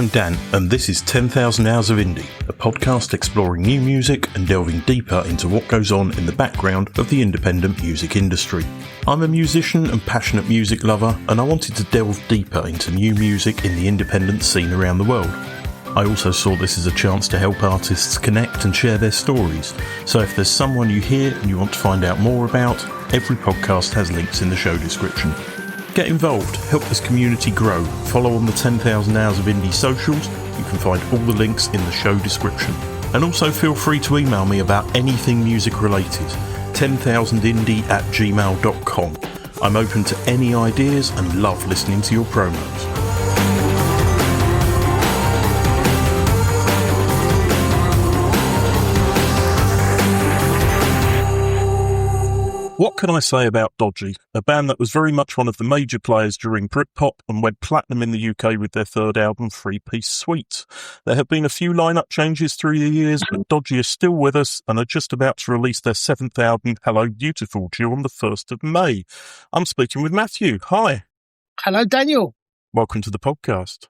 I'm Dan, and this is 10,000 Hours of Indie, a podcast exploring new music and delving deeper into what goes on in the background of the independent music industry. I'm a musician and passionate music lover, and I wanted to delve deeper into new music in the independent scene around the world. I also saw this as a chance to help artists connect and share their stories, so if there's someone you hear and you want to find out more about, every podcast has links in the show description. Get involved, help this community grow, follow on the 10,000 Hours of Indie socials, you can find all the links in the show description. And also feel free to email me about anything music related, 10,000indie@gmail.com. I'm open to any ideas and love listening to your promos. What can I say about Dodgy, a band that was very much one of the major players during Britpop and went platinum in the UK with their third album, Three Piece Suite. There have been a few lineup changes through the years, but Dodgy is still with us and are just about to release their seventh album, Hello Beautiful, due on the 1st of May. I'm speaking with Matthew. Hi. Hello, Daniel. Welcome to the podcast.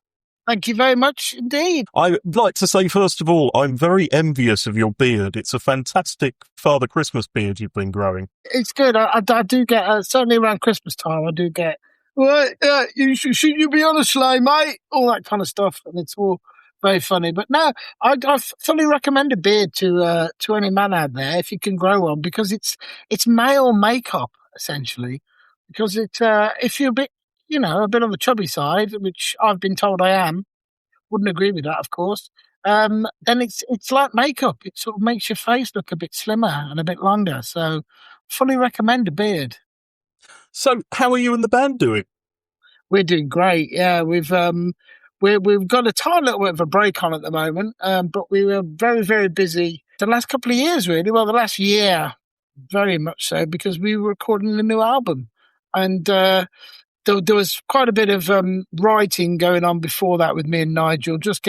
Thank you very much indeed. I'd like to say, first of all, I'm very envious of your beard. It's a fantastic Father Christmas beard you've been growing. It's good. I do get, certainly around Christmas time, I do get, well, should you be on a sleigh, mate? All that kind of stuff. And it's all very funny. But no, I fully recommend a beard to any man out there if you can grow one, because it's male makeup, essentially. Because if you're a bit, a bit on the chubby side, which I've been told I am, wouldn't agree with that, of course, then it's like makeup. It sort of makes your face look a bit slimmer and a bit longer. So fully recommend a beard. So how are you and the band doing? We're doing great. Yeah, we've got a tiny little bit of a break on at the moment, but we were very, very busy the last couple of years, really. Well, the last year, very much so, because we were recording a new album. And there was quite a bit of writing going on before that with me and Nigel. Because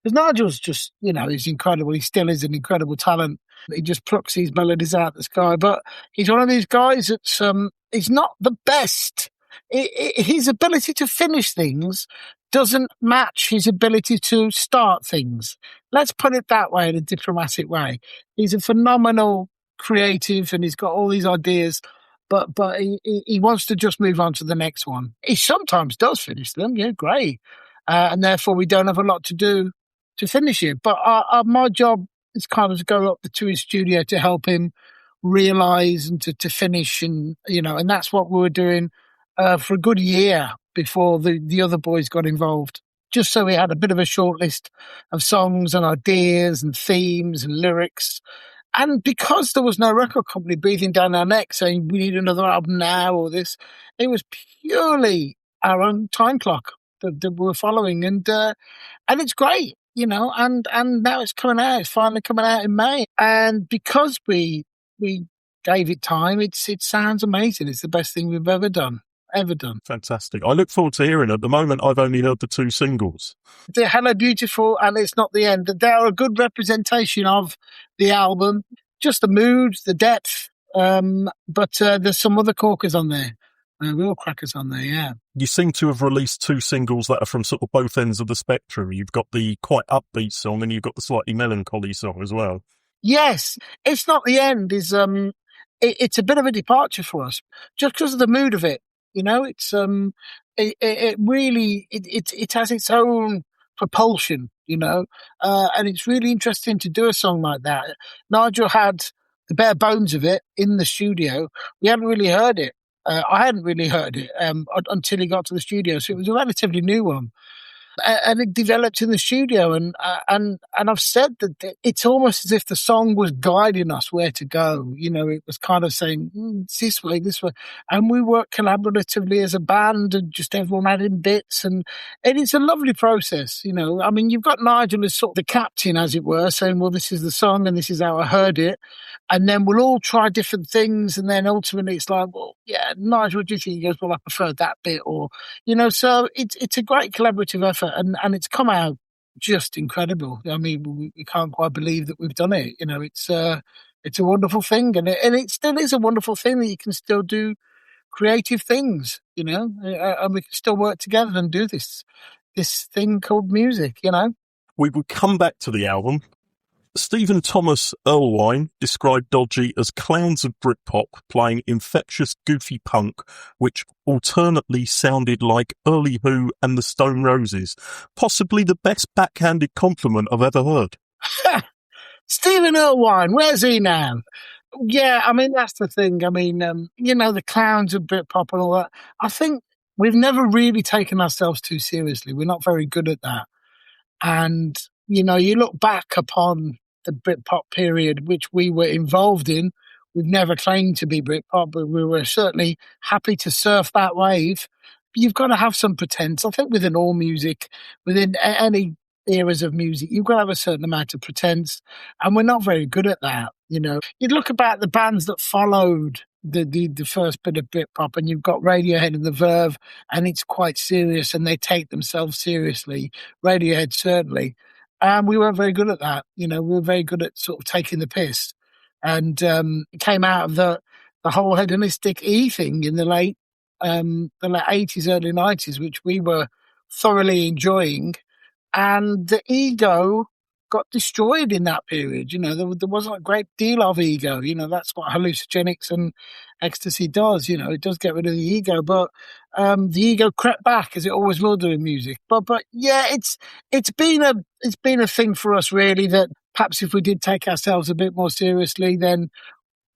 Nigel's just, he's incredible. He still is an incredible talent. He just plucks these melodies out of the sky. But he's one of these guys that's he's not the best. His ability to finish things doesn't match his ability to start things. Let's put it that way, in a diplomatic way. He's a phenomenal creative, and he's got all these ideas. But he wants to just move on to the next one. He sometimes does finish them, yeah, great. And therefore we don't have a lot to do to finish it. But my job is kind of to go up to his studio to help him realise and to finish. And that's what we were doing for a good year before the other boys got involved. Just so we had a bit of a short list of songs and ideas and themes and lyrics. And because there was no record company breathing down our neck saying we need another album now or this, it was purely our own time clock that we were following. And it's great, and now it's coming out. It's finally coming out in May. And because we gave it time, it sounds amazing. It's the best thing we've ever done. Fantastic. I look forward to hearing it. At the moment, I've only heard the two singles. The Hello Beautiful and It's Not the End. They are a good representation of the album, just the mood, the depth, but there's some other corkers on there, real crackers on there, yeah. You seem to have released two singles that are from sort of both ends of the spectrum. You've got the quite upbeat song and you've got the slightly melancholy song as well. Yes, It's Not the End is it's a bit of a departure for us, just because of the mood of it. It's it really has its own propulsion, and it's really interesting to do a song like that. Nigel had the bare bones of it in the studio. We hadn't really heard it. I hadn't really heard it until he got to the studio, so it was a relatively new one. And it developed in the studio, and I've said that it's almost as if the song was guiding us where to go. It was kind of saying it's this way, and we worked collaboratively as a band, and just everyone adding bits, and it's a lovely process. You've got Nigel as sort of the captain, as it were, saying, "Well, this is the song, and this is how I heard it," and then we'll all try different things, and then ultimately it's like, "Well, yeah, Nigel, what do you think?" He goes, "Well, I prefer that bit," or So it's a great collaborative effort. And it's come out just incredible. We can't quite believe that we've done it. It's a wonderful thing, and it still is a wonderful thing that you can still do creative things, and we can still work together and do this this thing called music, We would come back to the album. Stephen Thomas Erlewine described Dodgy as clowns of Britpop playing infectious, goofy punk, which alternately sounded like early Who and the Stone Roses. Possibly the best backhanded compliment I've ever heard. Stephen Erlewine, where's he now? Yeah, I mean, that's the thing. I mean, the clowns of Britpop and all that. I think we've never really taken ourselves too seriously. We're not very good at that. And, you look back upon the Britpop period, which we were involved in. We've never claimed to be Britpop, but we were certainly happy to surf that wave. But you've got to have some pretense. I think within all music, within any eras of music, you've got to have a certain amount of pretense. And we're not very good at that. You look about the bands that followed the first bit of Britpop, and you've got Radiohead and The Verve, and it's quite serious, and they take themselves seriously. Radiohead, certainly. And we weren't very good at that. We were very good at sort of taking the piss. And it came out of the whole hedonistic E thing in the late 80s, early 90s, which we were thoroughly enjoying. And the ego got destroyed in that period. There wasn't a great deal of ego. That's what hallucinogenics and ecstasy does. It does get rid of the ego, but the ego crept back, as it always will do in music. But yeah, it's been a thing for us, really, that perhaps if we did take ourselves a bit more seriously, then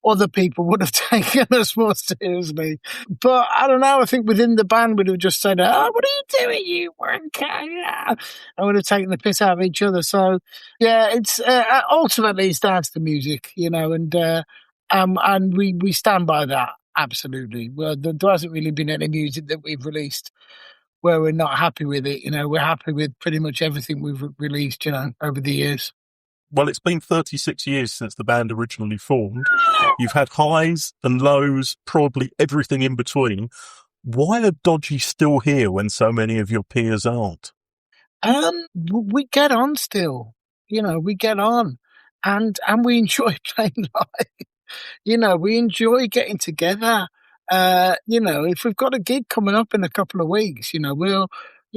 other people would have taken us more seriously. But I don't know, I think within the band we'd have just said, "Oh, what are you doing, you wanker?" And would have taken the piss out of each other. So, yeah, it's ultimately it's down to the music, and we stand by that, absolutely. Well, there hasn't really been any music that we've released where we're not happy with it. We're happy with pretty much everything we've released, over the years. Well, it's been 36 years since the band originally formed. You've had highs and lows, probably everything in between. Why are Dodgy still here when so many of your peers aren't? We get on still. We get on. And we enjoy playing live. We enjoy getting together. If we've got a gig coming up in a couple of weeks,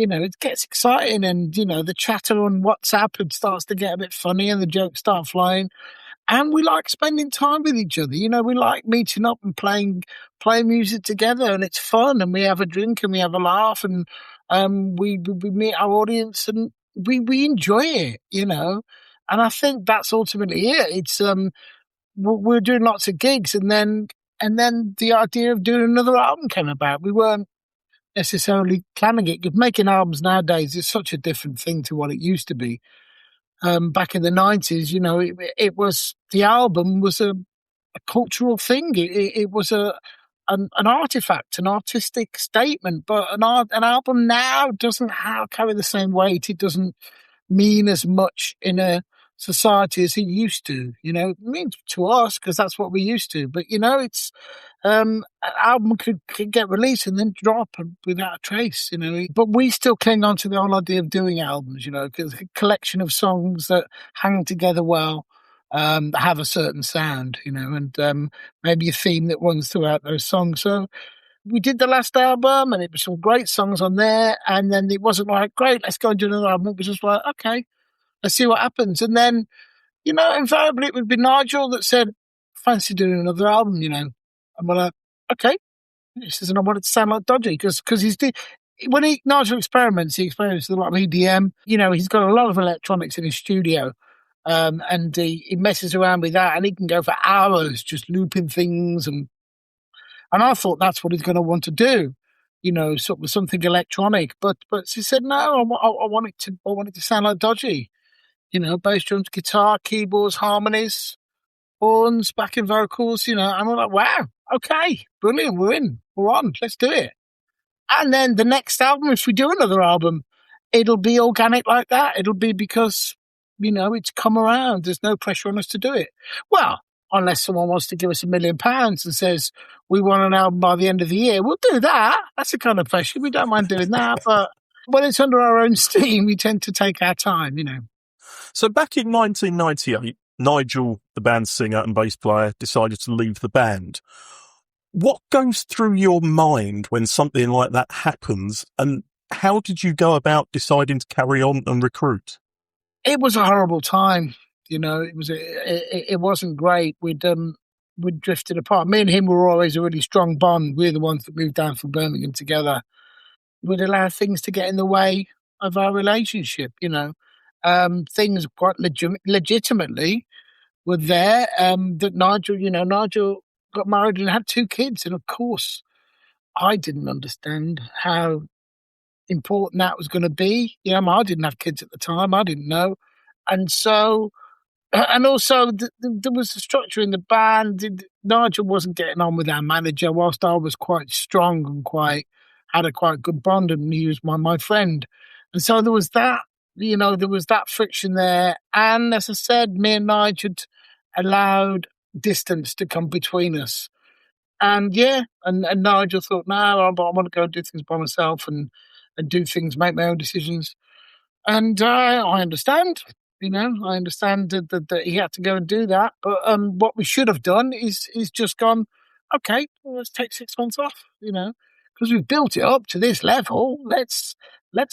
it gets exciting, and, the chatter on WhatsApp, it starts to get a bit funny and the jokes start flying. And we like spending time with each other. We like meeting up and playing music together, and it's fun, and we have a drink and we have a laugh, and we meet our audience, and we enjoy it, And I think that's ultimately it. It's we're doing lots of gigs, and then the idea of doing another album came about. We weren't necessarily planning it. Making albums nowadays is such a different thing to what it used to be. Back in the 90s, it was, the album was a cultural thing. It was an artifact, an artistic statement. But an album now doesn't carry the same weight. It doesn't mean as much in a society as it used to. It means to us because that's what we used to. But it's an album could get released and then drop without a trace. But we still cling on to the whole idea of doing albums. Because a collection of songs that hang together well, have a certain sound. And maybe a theme that runs throughout those songs. So we did the last album, and it was some great songs on there. And then it wasn't like, great, let's go and do another album. It was just like, okay, let's see what happens. And then, invariably it would be Nigel that said, fancy doing another album, And we're like, okay. He says, and I want it to sound like Dodgy, because Nigel experiments, he experiments with a lot of EDM. He's got a lot of electronics in his studio. And he messes around with that, and he can go for hours just looping things. And I thought that's what he's going to want to do, sort of something electronic. But she said, no, I want it to sound like Dodgy. Bass drums, guitar, keyboards, harmonies, horns, backing vocals, and we're like, wow, okay, brilliant, we're on, let's do it. And then the next album, if we do another album, it'll be organic like that. It'll be because, it's come around. There's no pressure on us to do it. Well, unless someone wants to give us £1 million and says, we want an album by the end of the year, we'll do that. That's the kind of pressure. We don't mind doing that. But when it's under our own steam, we tend to take our time, So back in 1998, Nigel, the band's singer and bass player, decided to leave the band. What goes through your mind when something like that happens? And How did you go about deciding to carry on and recruit? It was a horrible time. It wasn't great. We'd drifted apart. Me and him were always a really strong bond. We're the ones that moved down from Birmingham together. We'd allow things to get in the way of our relationship. Things quite legitimately were there. That Nigel got married and had 2 kids, and of course, I didn't understand how important that was going to be. I didn't have kids at the time. I didn't know, and so. And also, there was a structure in the band. Nigel wasn't getting on with our manager, whilst I was quite strong and had a quite good bond, and he was my friend. And so there was that, there was that friction there. And as I said, me and Nigel had allowed distance to come between us. And and Nigel thought, no, I want to go and do things by myself and do things, make my own decisions. And I understand, I understand that he had to go and do that. But what we should have done is just gone, okay, well, let's take 6 months off, because we've built it up to this level. Let's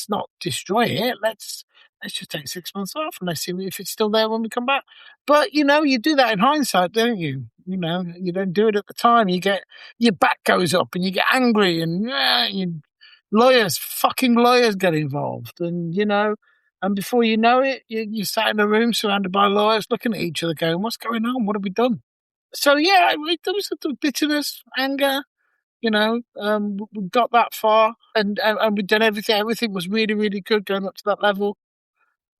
not destroy it. Let's just take 6 months off and let's see if it's still there when we come back. But you do that in hindsight, don't you? You don't do it at the time. You get your back goes up and you get angry and fucking lawyers get involved, and before you know it, you sat in a room surrounded by lawyers looking at each other going, what's going on? What have we done? So, there was bitterness, anger, we got that far and we'd done everything. Everything was really, really good going up to that level.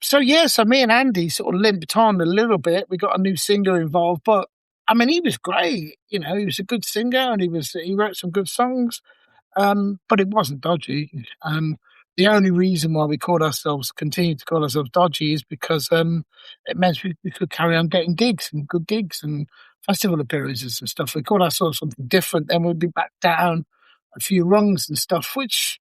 So, so me and Andy sort of limped on a little bit. We got a new singer involved, but I mean, he was great. He was a good singer and he wrote some good songs. But it wasn't Dodgy. The only reason why we continued to call ourselves Dodgy is because it meant we could carry on getting gigs and good gigs and festival appearances and stuff. We called ourselves something different, then we'd be back down a few rungs and stuff, which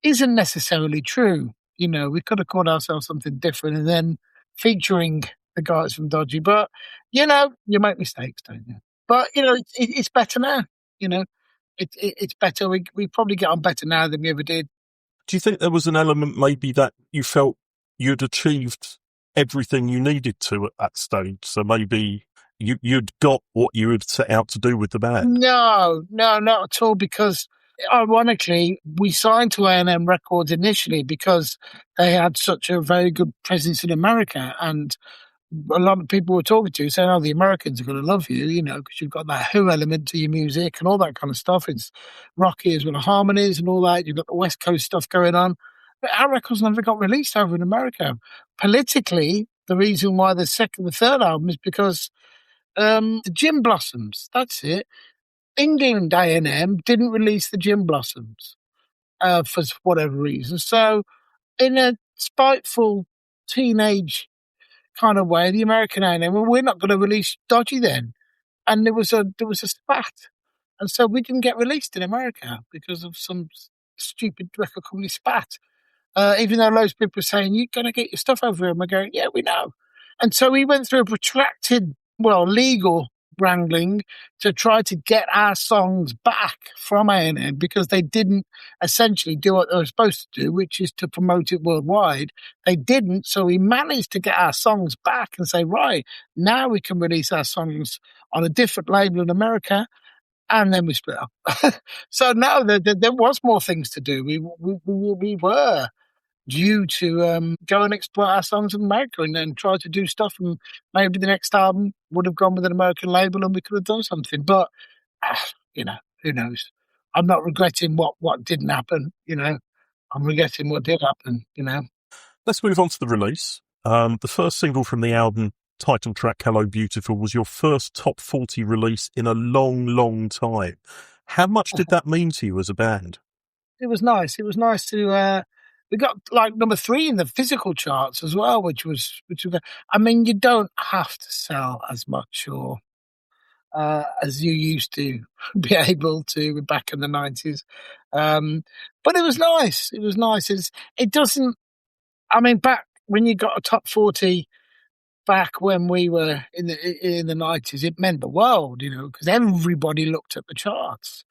isn't necessarily true. We could have called ourselves something different and then featuring the guys from Dodgy. But, you make mistakes, don't you? But, it's better now, It's better. We probably get on better now than we ever did. Do you think there was an element maybe that you felt you'd achieved everything you needed to at that stage? So maybe you'd got what you had set out to do with the band? No, not at all. Because ironically, we signed to A&M Records initially because they had such a very good presence in America, and a lot of people were talking to saying, oh, the Americans are going to love you, because you've got that Who element to your music and all that kind of stuff. It's rocky as well, harmonies and all that. You've got the West Coast stuff going on. But our records never got released over in America. Politically, the reason why the third album is because the Gin Blossoms, that's it. England A&M didn't release the Gin Blossoms for whatever reason. So in a spiteful teenage kind of way, the American A&M, well, we're not going to release Dodgy then. And there was a spat. And so we didn't get released in America because of some stupid record company spat. Even though loads of people were saying, you're going to get your stuff over here. And we're going, yeah, we know. And so we went through a protracted, legal wrangling to try to get our songs back from A&M because they didn't essentially do what they were supposed to do, which is to promote it worldwide. They didn't, so we managed to get our songs back and say, right, now we can release our songs on a different label in America, and then we split up. So no, there was more things to do. We were due to go and exploit our songs in America and then try to do stuff, and maybe the next album would have gone with an American label and we could have done something. But, who knows? I'm not regretting what didn't happen, I'm regretting what did happen, Let's move on to the release. The first single from the album, title track Hello Beautiful, was your first top 40 release in a long, long time. How much did that mean to you as a band? It was nice. It was nice to... we got like number 3 in the physical charts as well, which was. I mean, you don't have to sell as much or as you used to be able to back in the 90s, but it was nice. It was nice. It doesn't. I mean, back when you got a top 40, back when we were in the 90s, it meant the world, because everybody looked at the charts.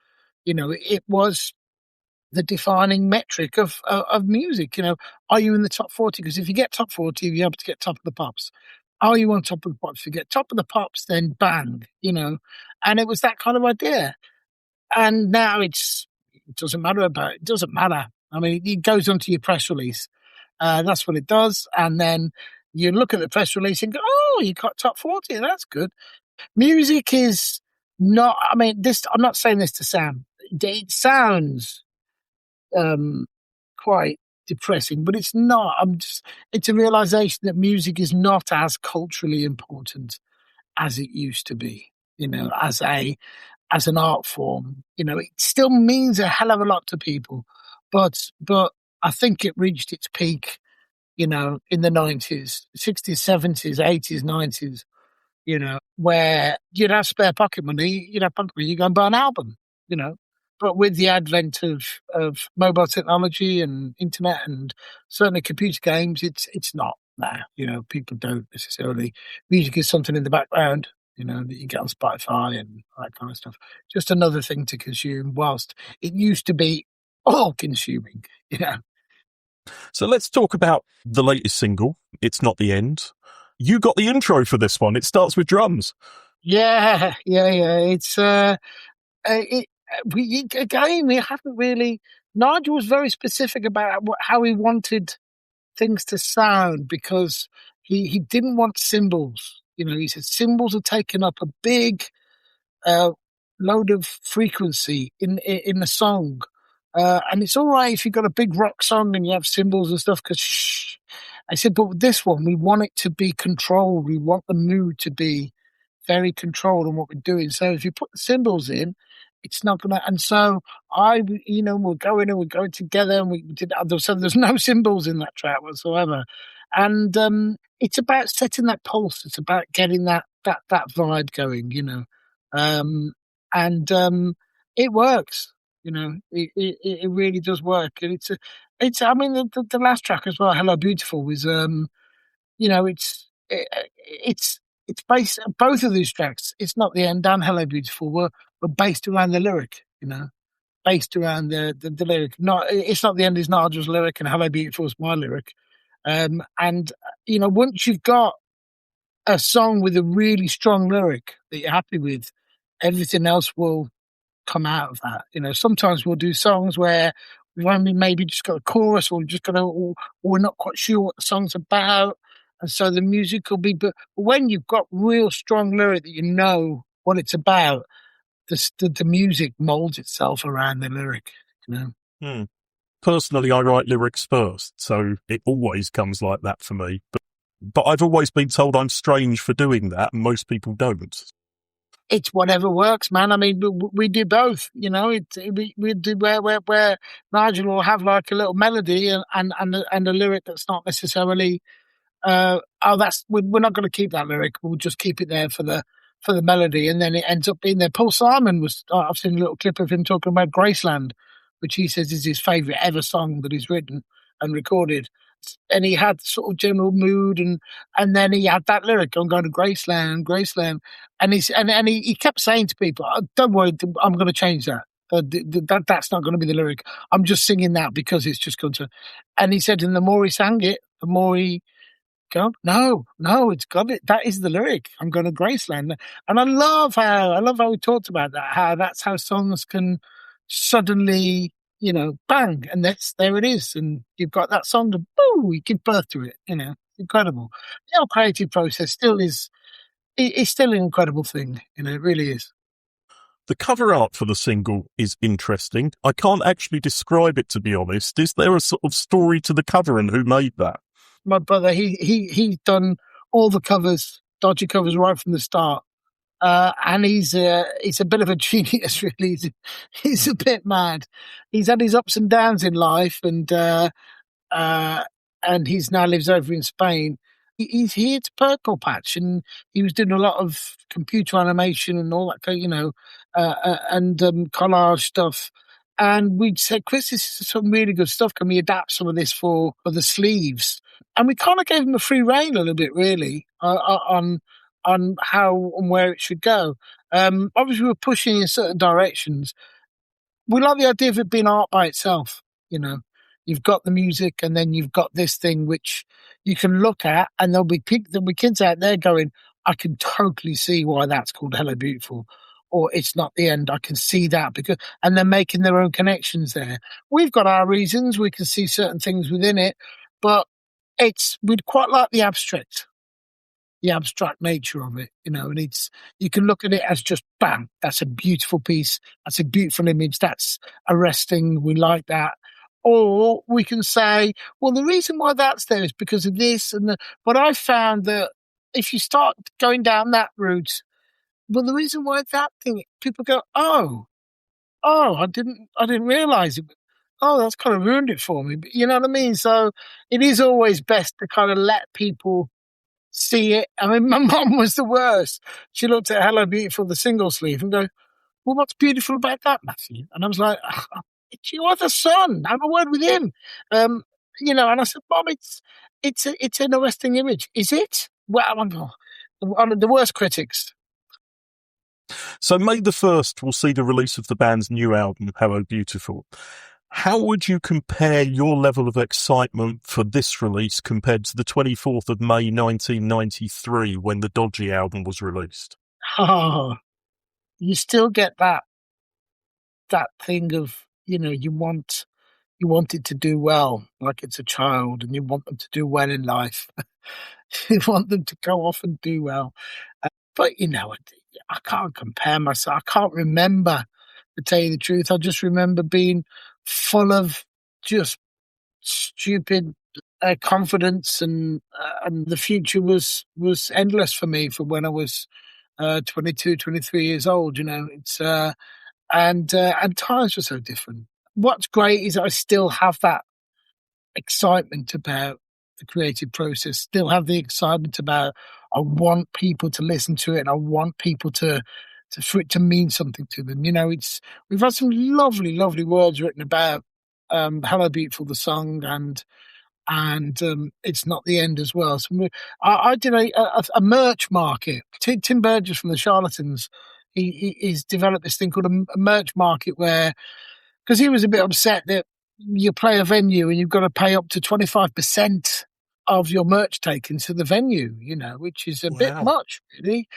It was the defining metric of music. Are you in the top 40? Because if you get top 40, you're able to get top of the pops. Are you on top of the pops? If you get top of the pops, then bang, And it was that kind of idea. And now it doesn't matter about it. It doesn't matter. I mean, it goes onto your press release. That's what it does. And then you look at the press release and go, oh, you got top 40. That's good. Music is not, I mean, I'm not saying this to Sam. It sounds quite depressing, but it's not. It's a realization that music is not as culturally important as it used to be, as an art form. It still means a hell of a lot to people, but I think it reached its peak, in the 90s, 60s, 70s, 80s, 90s, where you'd have spare pocket money, you go and buy an album, But with the advent of mobile technology and internet and certainly computer games, it's not now. People don't necessarily. Music is something in the background, that you get on Spotify and that kind of stuff. Just another thing to consume, whilst it used to be all consuming, So let's talk about the latest single, It's Not the End. You got the intro for this one. It starts with drums. Yeah. It's we haven't really. Nigel was very specific about how he wanted things to sound, because he didn't want cymbals. He said cymbals are taking up a big load of frequency in the song, and it's all right if you've got a big rock song and you have cymbals and stuff. Because I said, but with this one, we want it to be controlled. We want the mood to be very controlled on what we're doing. So if you put the cymbals in, it's not gonna. And so we're going together, and we did. So there's no cymbals in that track whatsoever, and it's about setting that pulse. It's about getting that vibe going, and it works. It really does work, and it's. I mean, the last track as well, "Hello Beautiful," was it's based. Both of these tracks, "It's Not the End" and "Hello Beautiful" were based around the lyric. Based around the lyric. Not "It's Not the End" is Nigel's lyric, and "Hello Beautiful" is my lyric. And once you've got a song with a really strong lyric that you're happy with, everything else will come out of that. Sometimes we'll do songs where we've only maybe just got a chorus, or or we're not quite sure what the song's about, and so the music will be. But when you've got real strong lyric that you know what it's about, the music molds itself around the lyric. Personally, I write lyrics first, so it always comes like that for me. But I've always been told I'm strange for doing that, and most people don't. It's whatever works, man. I mean, we do both. We do where Nigel will have like a little melody and a lyric that's not necessarily. We're not going to keep that lyric. We'll just keep it there for the melody, and then it ends up being there. Paul Simon was. I've seen a little clip of him talking about Graceland, which he says is his favourite ever song that he's written and recorded. And he had sort of general mood, and then he had that lyric, "I'm going to Graceland," and he kept saying to people, "Don't worry, I'm going to change that. That's not going to be the lyric. I'm just singing that because it's just going to." And he said, and the more he sang it, the more he go, "No, it's got it. That is the lyric. I'm going to Graceland." And I love how we talked about that. How that's how songs can suddenly, bang, and there it is, and you've got that song to you give birth to it. Incredible. The whole creative process still is. It's still an incredible thing. It really is. The cover art for the single is interesting. I can't actually describe it, to be honest. Is there a sort of story to the cover and who made that? My brother, he's done all the covers, Dodgy covers, right from the start. And he's a bit of a genius, really. He's a bit mad. He's had his ups and downs in life, and he's now lives over in Spain. He's here to Purple Patch, and he was doing a lot of computer animation and all that, and collage stuff. And we'd said, "Chris, this is some really good stuff. Can we adapt some of this for the sleeves?" And we kind of gave him a free rein a little bit, really, on how and where it should go. Obviously, we were pushing in certain directions. we like the idea of it being art by itself. You know, you've got the music, and then you've got this thing which you can look at, and there'll be kids out there going, "I can totally see why that's called Hello Beautiful," or "It's not the end." I can see that and they're making their own connections there. We've got our reasons; we can see certain things within it, but we'd quite like the abstract nature of it, you know, and you can look at it as just bam, that's a beautiful piece, that's a beautiful image, that's arresting, we like that. Or we can say, well, the reason why that's there is because of this but I found that if you start going down that route, well, the reason why that thing, people go, I didn't realize it. Oh, that's kind of ruined it for me. But you know what I mean? So it is always best to kind of let people see it. I mean, my mum was the worst. She looked at Hello Beautiful, the single sleeve, and go, well, what's beautiful about that, Matthew? And I was like, it's your other son. Have a word with him. You know, and I said, Mum, it's an interesting image. Is it? Well, I'm one of the worst critics. So May the 1st will see the release of the band's new album, Hello Beautiful. How would you compare your level of excitement for this release compared to the 24th of May 1993 when the Dodgy album was released? Oh, you still get that thing of, you know, you want it to do well, like it's a child, and you want them to do well in life. You want them to go off and do well. But, you know, I can't compare myself. I can't remember, to tell you the truth. I just remember being full of just stupid confidence, and the future was endless for me for when I was 22, 23 years old. You know, and times were so different. What's great is I still have that excitement about the creative process, still have the excitement about, I want people to listen to it, and I want people for it to mean something to them. You know, we've had some lovely, lovely words written about Hello Beautiful, the song, and It's Not the End as well. So I did a merch market. Tim Burgess from the Charlatans, he's developed this thing called a merch market where, because he was a bit upset that you play a venue and you've got to pay up to 25% of your merch taken to the venue, you know, which is a bit much, really,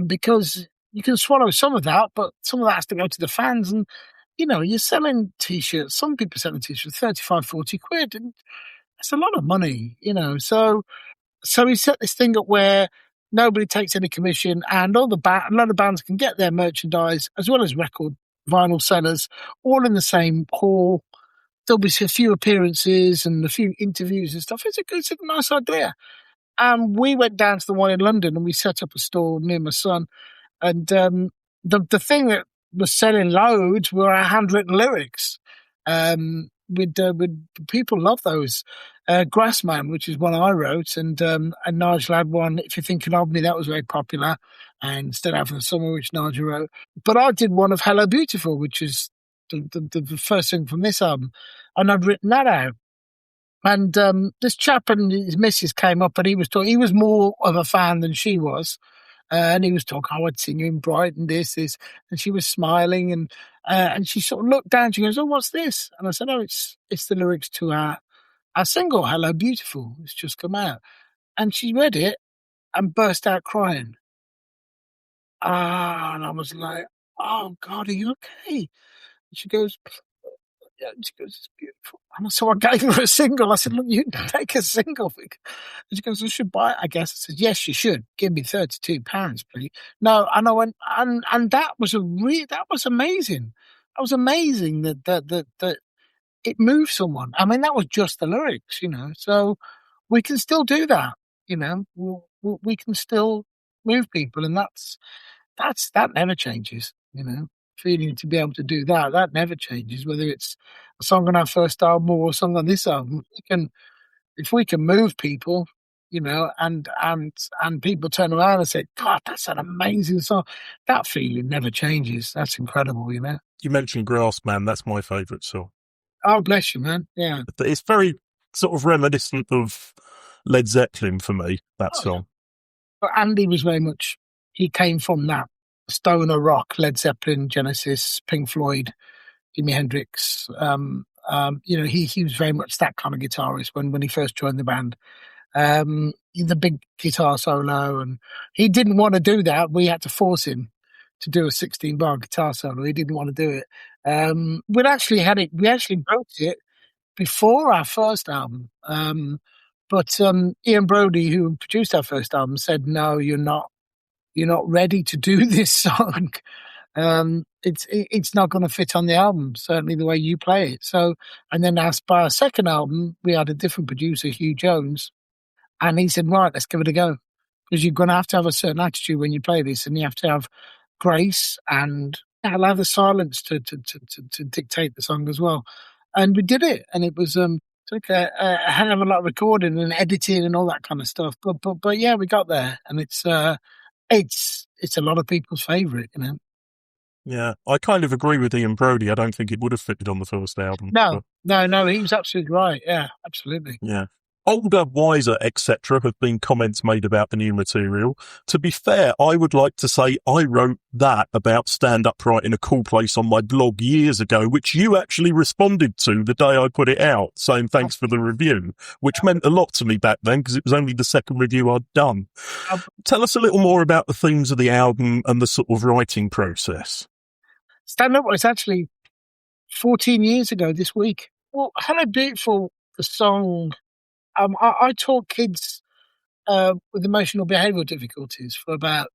because you can swallow some of that, but some of that has to go to the fans. And, you know, you're selling T-shirts, some people selling T-shirts for 35, 40 quid, and it's a lot of money, you know. So he set this thing up where nobody takes any commission, and a lot of bands can get their merchandise, as well as record vinyl sellers, all in the same hall. There'll be a few appearances and a few interviews and stuff. It's a nice idea. And we went down to the one in London and we set up a store, me and my son. And the thing that was selling loads were our handwritten lyrics. With people love those. Grassman, which is one I wrote, and Nigel had one, If You're Thinking of Me, that was very popular, and Still Out for the Summer, which Nigel wrote. But I did one of Hello Beautiful, which is the first thing from this album, and I'd written that out. And this chap and his missus came up, and he was talking. He was more of a fan than she was, and he was talking, I'd seen you in Brighton, this, and she was smiling, and she sort of looked down. She goes, "Oh, what's this?" And I said, "Oh, it's the lyrics to our single, Hello Beautiful. It's just come out." And she read it and burst out crying. And I was like, "Oh God, are you okay?" And she goes, "Yeah." And she goes, "It's beautiful." And so I gave her a single. I said, "Look, you can take a single." And she goes, "I should buy it, I guess." I said, "Yes, you should. Give me £32, please." No, and I went, and that was amazing. That was amazing that it moved someone. I mean, that was just the lyrics, you know. So we can still do that, you know. We can still move people, and that never changes, you know. Feeling to be able to do that never changes. Whether it's a song on our first album or a song on this album, if we can move people, you know, and people turn around and say, "God, that's an amazing song," that feeling never changes. That's incredible, you know. You mentioned Grassman, that's my favourite song. Oh, bless you, man. Yeah. It's very sort of reminiscent of Led Zeppelin for me, that song. But Andy was very much, he came from that stoner rock, Led Zeppelin, Genesis, Pink Floyd, Jimi Hendrix. He was very much that kind of guitarist when he first joined the band. The big guitar solo, and he didn't want to do that. We had to force him to do a 16-bar guitar solo. He didn't want to do it. We actually wrote it before our first album. But Ian Brody, who produced our first album, said, "No, you're not ready to do this song. It's not going to fit on the album, certainly the way you play it." So, and then by our second album, we had a different producer, Hugh Jones, and he said, "Right, let's give it a go, because you're going to have a certain attitude when you play this, and you have to have grace and allow the silence to dictate the song as well." And we did it, and it was took a hell of a lot of recording and editing and all that kind of stuff. But yeah, we got there, and it's a lot of people's favourite, you know. Yeah, I kind of agree with Ian Brody. I don't think it would have fitted on the first album. No, he was absolutely right. Yeah, absolutely. Yeah. Older, wiser, etc. have been comments made about the new material. To be fair, I would like to say I wrote that about Stand Upright in a Cool Place on my blog years ago, which you actually responded to the day I put it out, saying thanks for the review, which meant a lot to me back then because it was only the second review I'd done. Tell us a little more about the themes of the album and the sort of writing process. Stand Up was actually 14 years ago this week. Well, Hello Beautiful, the song. I taught kids with emotional behavioural difficulties for about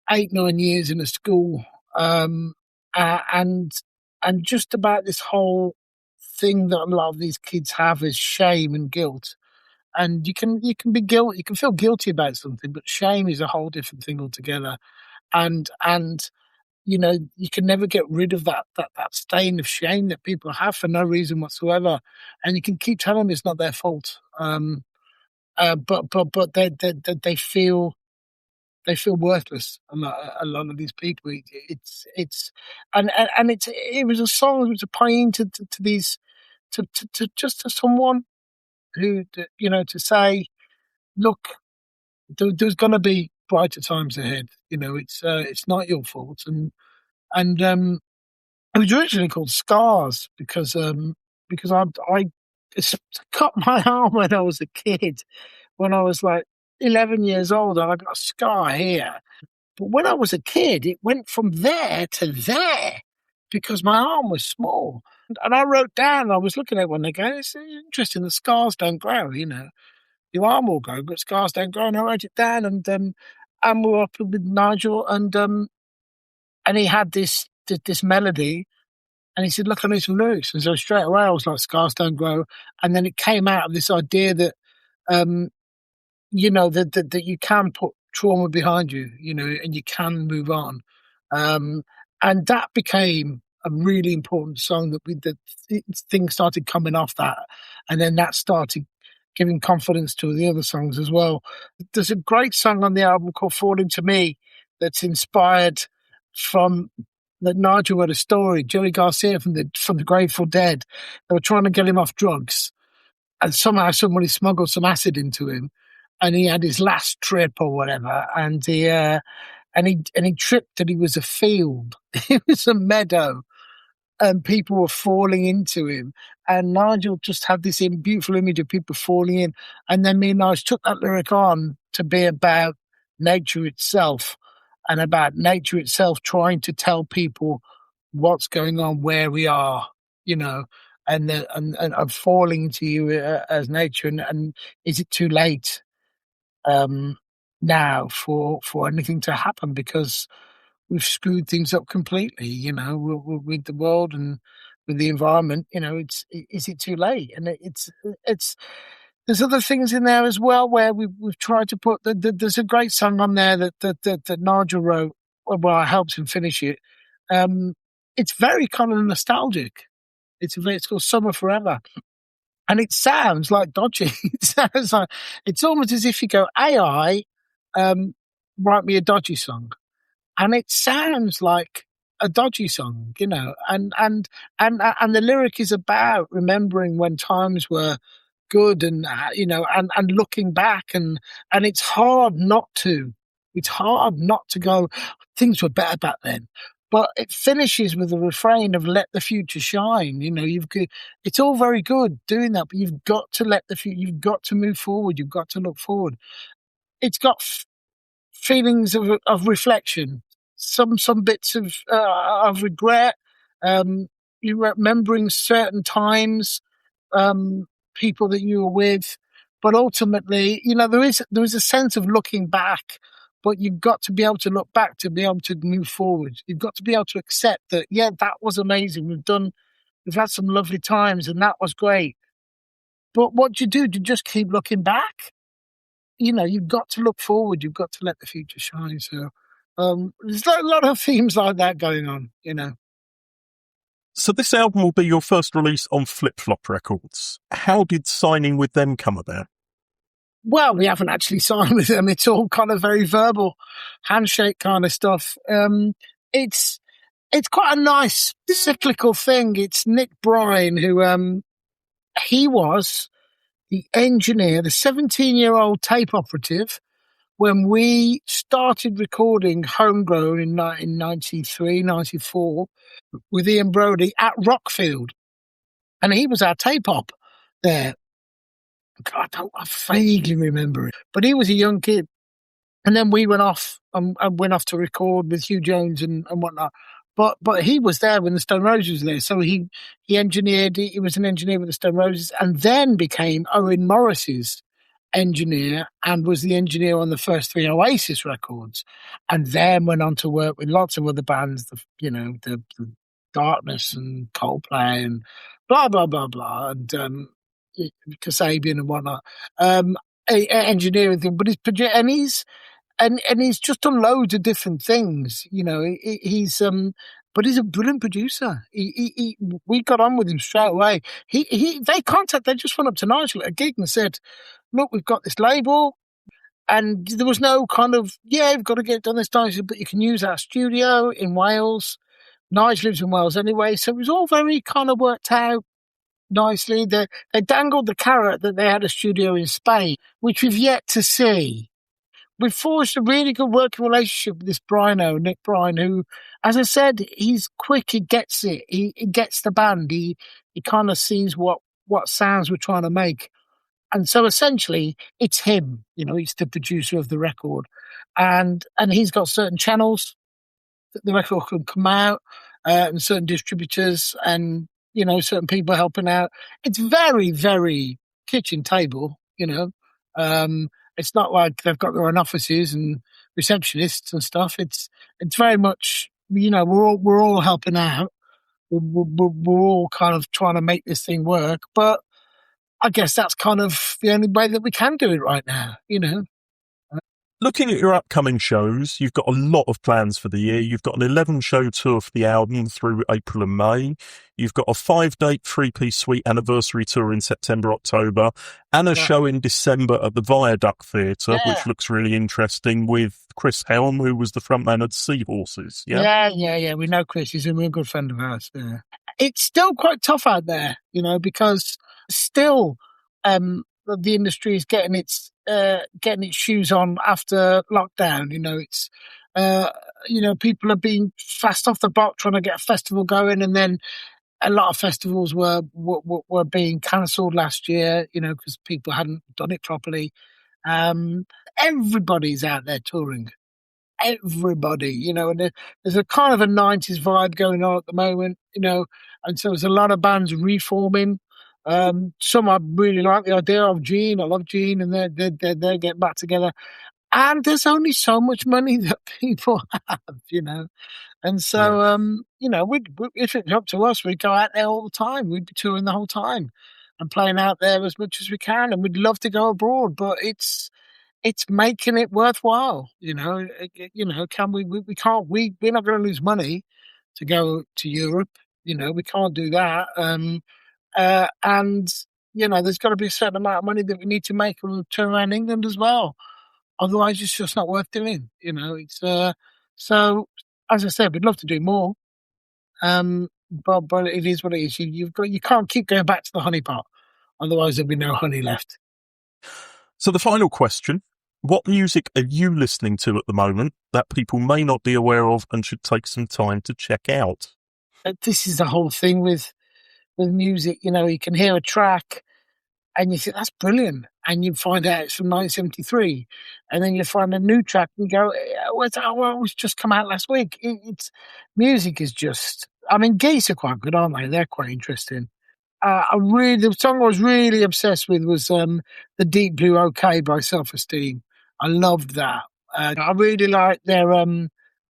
8-9 years in a school, and just about this whole thing that a lot of these kids have is shame and guilt. And you can be guilty, you can feel guilty about something, but shame is a whole different thing altogether. And you know, you can never get rid of that stain of shame that people have for no reason whatsoever, and you can keep telling them it's not their fault. But they feel worthless. A lot of these people. It was a song. It was a pain to these to just to someone who, you know, to say, look, there's going to be brighter times ahead. You know, it's not your fault. And it was originally called Scars because I cut my arm when I was a kid, when I was like 11 years old, and I got a scar here. But when I was a kid, it went from there to there because my arm was small. And I wrote down, I was looking at one again, it's interesting, the scars don't grow, you know. Your arm will grow, but scars don't grow. And I wrote it down, and we were up with Nigel, and he had this melody, and he said, "Look, I need some lyrics." And so straight away I was like, "Scars don't grow." And then it came out of this idea that, you know, that you can put trauma behind you, you know, and you can move on. And that became a really important song that things started coming off that. And then that started giving confidence to the other songs as well. There's a great song on the album called Falling to Me that's inspired from that Nigel had a story. Jerry Garcia from the Grateful Dead. They were trying to get him off drugs, and somehow somebody smuggled some acid into him, and he had his last trip or whatever, and he tripped, and he was a field. It was a meadow, and people were falling into him. And Nigel just had this beautiful image of people falling in. And then me and Nigel took that lyric on to be about nature itself, and about nature itself trying to tell people what's going on, where we are, you know, and falling into you as nature. And is it too late now for anything to happen? Because we've screwed things up completely, you know, with the world and with the environment. You know, is it too late? And it's there's other things in there as well where we've tried to put. There's a great song on there that Nigel wrote. Well, I helped him finish it. It's very kind of nostalgic. It's called Summer Forever. And it sounds like Dodgy. It sounds like, it's almost as if you go, AI, write me a Dodgy song. And it sounds like a Dodgy song, you know, and the lyric is about remembering when times were good, and you know, and looking back, and it's hard not to go, things were better back then. but it finishes with a refrain of "Let the future shine." It's all very good doing that, but you've got to you've got to move forward. You've got to look forward. It's got feelings of reflection, some bits of regret, you remembering certain times, people that you were with, but ultimately, there is a sense of looking back. But you've got to be able to look back to be able to move forward. You've got to be able to accept that, yeah, that was amazing. We've had some lovely times, and that was great. But what do? Do you just keep looking back? You've got to look forward. You've got to let the future shine. So there's a lot of themes like that going on. So this album will be your first release on Flip Flop Records. How did signing with them come about? Well, we haven't actually signed with them. It's all kind of very verbal, handshake kind of stuff. It's quite a nice cyclical thing. It's Nick Bryan who he was the engineer, the 17-year-old tape operative, when we started recording Homegrown in 1993, 94 with Ian Brodie at Rockfield. And he was our tape op there. God, I vaguely remember it. But he was a young kid. And then we went off and went off to record with Hugh Jones and whatnot. But he was there when the Stone Roses were there. So he engineered, he was an engineer with the Stone Roses, and then became Owen Morris's engineer and was the engineer on the first 3 Oasis records, and then went on to work with lots of other bands, the Darkness and Coldplay and blah, blah, blah, blah, and Kasabian and whatnot, engineering thing. But he's just done loads of different things. He's but he's a brilliant producer. We got on with him straight away. They just went up to Nigel at a gig and said, "Look, we've got this label," and there was no kind of, "Yeah, we've got to get it done this time," but you can use our studio in Wales. Nigel lives in Wales anyway, so it was all very kind of worked out nicely. They dangled the carrot that they had a studio in Spain, which we've yet to see. We've forged a really good working relationship with this Nick Bryan, who, as I said, he's quick, he gets it, he gets the band, he kind of sees what sounds we're trying to make. And so essentially it's him, he's the producer of the record. And he's got certain channels that the record can come out, and certain distributors and, certain people helping out. It's very, very kitchen table, It's not like they've got their own offices and receptionists and stuff. It's very much, we're all helping out. We're all kind of trying to make this thing work. But I guess that's kind of the only way that we can do it right now, Looking at your upcoming shows, you've got a lot of plans for the year. You've got an 11-show tour for the album through April and May. You've got a 5-date 3-piece suite anniversary tour in September, October, and a show in December at the Viaduct Theatre, which looks really interesting, with Chris Helm, who was the frontman of Seahorses. Yeah. We know Chris. He's a real good friend of ours. Yeah. It's still quite tough out there, because still the industry is getting its shoes on after lockdown. It's people are being fast off the block trying to get a festival going, and then a lot of festivals were being cancelled last year, because people hadn't done it properly. Everybody's out there touring. Everybody, and there's a kind of a 90s vibe going on at the moment, and so there's a lot of bands reforming. Some I really like the idea of. Gene, I love Gene, and they're getting back together. And there's only so much money that people have, And so, if it's up to us, we'd go out there all the time. We'd be touring the whole time and playing out there as much as we can. And we'd love to go abroad, but it's making it worthwhile. Can we can't, we're not going to lose money to go to Europe. We can't do that. And there's got to be a certain amount of money that we need to make and turn around England as well. Otherwise, it's just not worth doing. It's so. As I said, we'd love to do more, but it is what it is. You can't keep going back to the honey pot. Otherwise, there'll be no honey left. So the final question: what music are you listening to at the moment that people may not be aware of and should take some time to check out? This is the whole thing with music. You can hear a track and you think that's brilliant, and you find out it's from 1973, and then you find a new track and you go, "What's that? Well, it was just come out last week." It's music is just. I mean, geese are quite good, aren't they? They're quite interesting. The song I was really obsessed with was "The Deep Blue OK" by Self Esteem. I loved that. I really liked the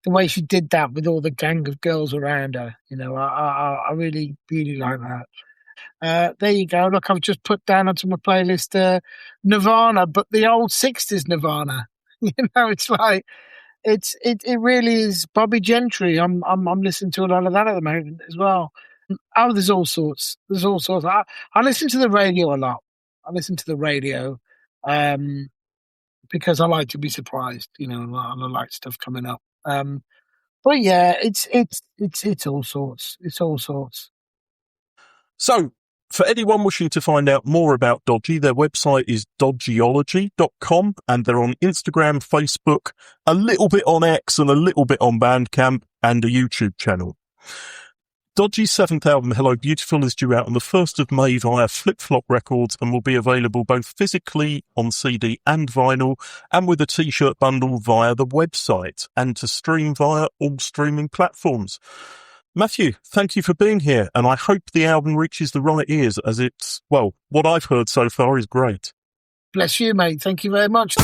way she did that with all the gang of girls around her. I really, really like that. There you go. Look, I've just put down onto my playlist Nirvana, but the old '60s Nirvana. It's like it really is Bobby Gentry. I'm listening to a lot of that at the moment as well. Oh, there's all sorts. There's all sorts. I listen to the radio a lot. I listen to the radio because I like to be surprised. And I like stuff coming up. But yeah, it's all sorts. It's all sorts. So, for anyone wishing to find out more about Dodgy, their website is dodgyology.com, and they're on Instagram, Facebook, a little bit on X and a little bit on Bandcamp, and a YouTube channel. Dodgy's 7th album, Hello Beautiful, is due out on the 1st of May via Flip Flop Records and will be available both physically on CD and vinyl, and with a t-shirt bundle via the website, and to stream via all streaming platforms. Matthew, thank you for being here, and I hope the album reaches the right ears, as it's, well, what I've heard so far is great. Bless you, mate. Thank you very much.